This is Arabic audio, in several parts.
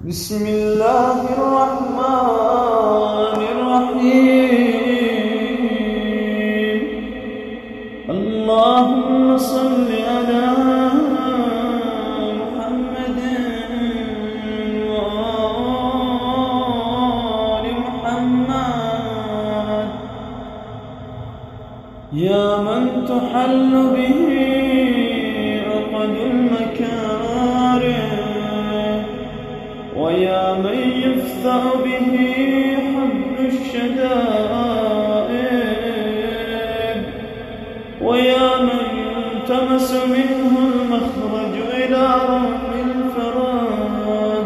بسم الله الرحمن الرحيم. اللهم صل على محمد وآل محمد. يا من تحل به عقد المكارم، ويا من يفتح به حبل الشدائد، ويا من يلتمس منه المخرج إلى رحم الفرج.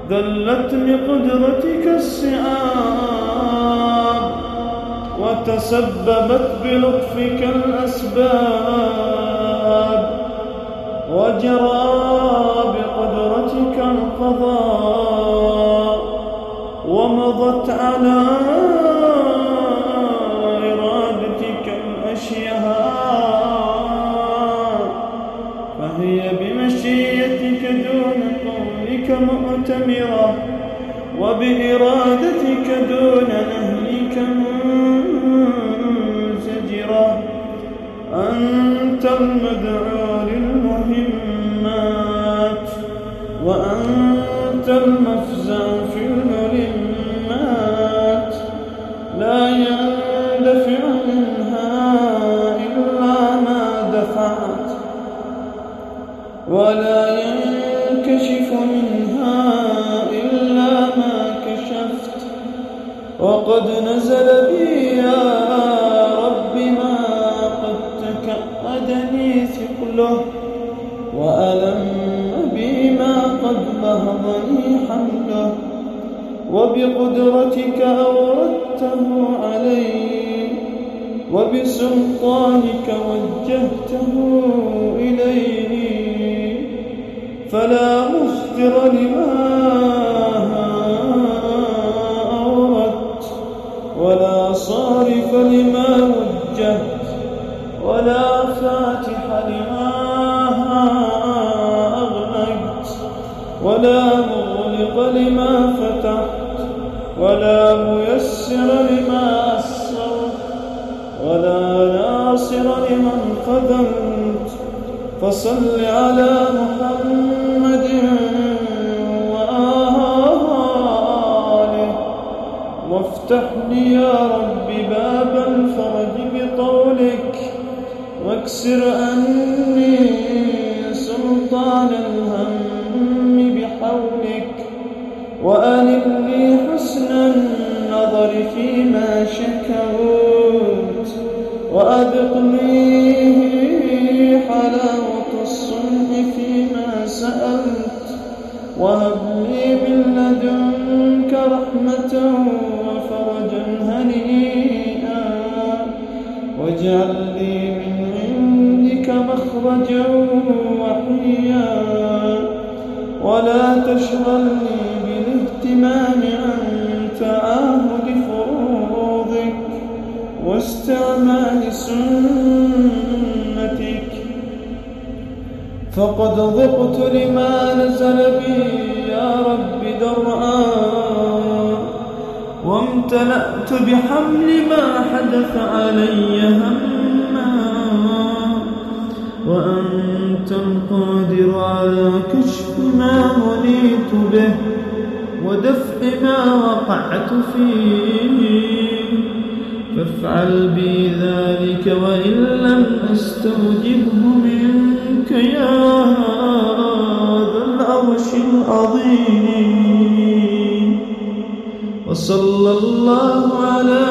ذلت بقدرتك السعاب، وتسببت بلطفك الأسباب، وجرى بقدرتك القضاء، ومضت على إرادتك الأشياء. فهي بمشيئتك دون قولك مؤتمرة، وبإرادتك دون نهيك منزجرة. أنت المدعو للمهمات، وأنت المفزع في الملمات. لا يندفع منها إلا ما دفعت، ولا ينكشف منها إلا ما كشفت. وقد نزل بي يا رب ما قد تكأدني ثقله، وألم بي ما قد بهضني حمله. وبقدرتك أوردته علي، وبسلطانك وجهته إليه. فلا مصدر لما أوردت، ولا صارف لما وجهت، ولا فاتح لما أغلقت، ولا مغلق لما فتحت، ولا ميسر لما أسرت، ولا ناصر لمن خذلت. فصل على محمد وآله، وافتح لي يا رب باب الفرج بطولك، واكسر عني سلطان الهم بحولك. وألن لي حسن النظر فيما شكوت، وأذقني حلاوة الصلح فيما سألت. وهب لي من لدنك رحمة وفرجا هنيئا، واجعل لي من عندك مخرجا وحيا. ولا تشغلني بالاهتمام عن تعاهد فروضك واستعمال سنتك، فقد ضقت لما نزل بي يا رب درعا، وامتلأت بحمل ما حدث علي هما. وأنت القادر على كشف ما منيت به، ودفع ما وقعت فيه. فافعل بي ذلك وإن لم أستوجبه منك يا ذا العرش العظيم. وصلى الله على